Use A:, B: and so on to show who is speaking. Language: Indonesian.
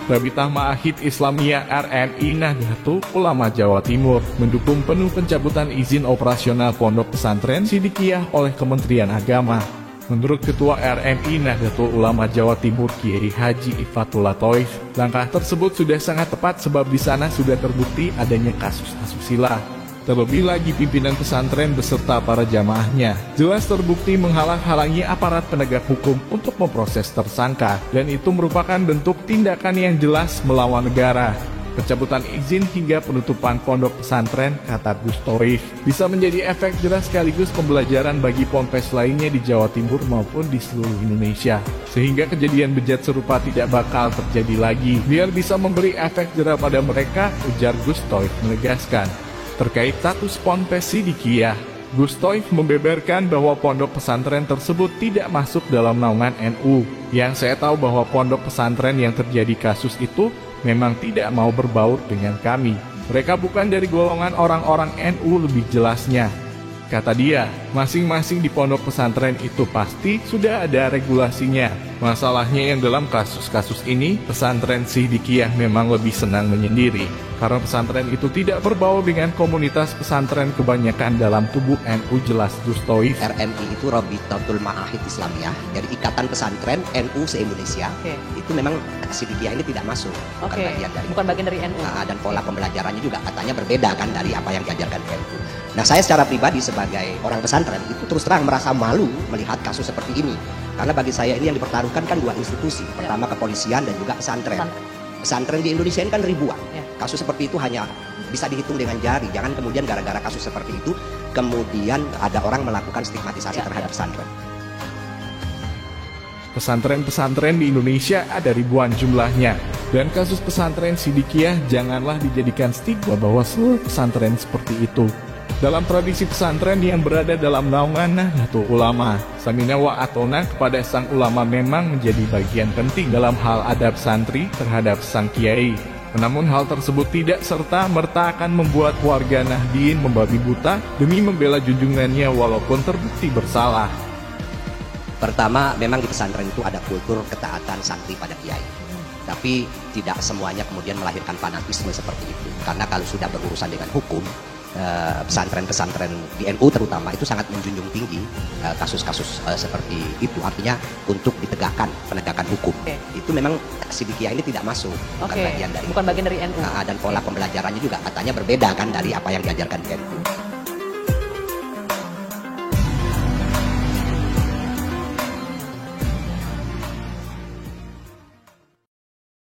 A: Rabitah Ma'ahid Islamiyah RMI Nahdlatul Ulama Jawa Timur mendukung penuh pencabutan izin operasional Pondok Pesantren Sidikiyah oleh Kementerian Agama. Menurut Ketua RMI Nahdlatul Ulama Jawa Timur Kiai Haji Ifatullah Thoif, langkah tersebut sudah sangat tepat sebab di sana sudah terbukti adanya kasus asusila. Terlebih lagi pimpinan pesantren beserta para jamaahnya jelas terbukti menghalang-halangi aparat penegak hukum untuk memproses tersangka, dan itu merupakan bentuk tindakan yang jelas melawan negara. Pencabutan izin hingga penutupan pondok pesantren, kata Gus Thoif, bisa menjadi efek jelas sekaligus pembelajaran bagi ponpes lainnya di Jawa Timur maupun di seluruh Indonesia, sehingga kejadian bejat serupa tidak bakal terjadi lagi, biar bisa memberi efek jera pada mereka, ujar Gus Thoif menegaskan. Terkait status ponpes Sidikiyah, Gus Thoif membeberkan bahwa pondok pesantren tersebut tidak masuk dalam naungan NU. Yang saya tahu bahwa pondok pesantren yang terjadi kasus itu memang tidak mau berbaur dengan kami. Mereka bukan dari golongan orang-orang NU lebih jelasnya. Kata dia, masing-masing di pondok pesantren itu pasti sudah ada regulasinya. Masalahnya yang dalam kasus-kasus ini, pesantren Sidikiyah memang lebih senang menyendiri. Karena pesantren itu tidak berbaur dengan komunitas pesantren kebanyakan dalam tubuh NU, jelas Gus Thoif.
B: RMI itu Rabitatul Ma'ahid Islamiyah, dari Ikatan Pesantren NU se-Indonesia. Itu memang Sidikiyah ini tidak masuk.
C: Bukan bagian dari NU.
B: Dan pola pembelajarannya juga katanya berbeda kan dari apa yang diajarkan NU. Nah, saya secara pribadi sebagai orang pesantren itu terus terang merasa malu melihat kasus seperti ini. Karena bagi saya ini yang dipertaruhkan kan dua institusi. Pertama kepolisian dan juga pesantren. Pesantren di Indonesia ini kan ribuan. Kasus seperti itu hanya bisa dihitung dengan jari. Jangan kemudian gara-gara kasus seperti itu kemudian ada orang melakukan stigmatisasi terhadap pesantren.
A: Pesantren-pesantren di Indonesia ada ribuan jumlahnya. Dan kasus pesantren Sidikiyah janganlah dijadikan stigma bahwa seluruh pesantren seperti itu. Dalam tradisi pesantren yang berada dalam naungan Nahdlatul Ulama, Samina wa Atona kepada sang ulama memang menjadi bagian penting dalam hal adab santri terhadap sang kiai. Namun hal tersebut tidak serta-merta akan membuat warga Nahdien membabi buta demi membela junjungannya walaupun terbukti bersalah.
B: Pertama, memang di pesantren itu ada kultur ketaatan santri pada kiai. Tapi tidak semuanya kemudian melahirkan fanatisme seperti itu. Karena kalau sudah berurusan dengan hukum, pesantren-pesantren di NU terutama itu sangat menjunjung tinggi kasus-kasus seperti itu. Artinya untuk ditegakkan penegakan hukum. Itu memang Sidikiyah ini tidak masuk, bukan bagian dari
C: NU.
B: Dan pola pembelajarannya juga katanya berbeda kan dari apa yang diajarkan di NU.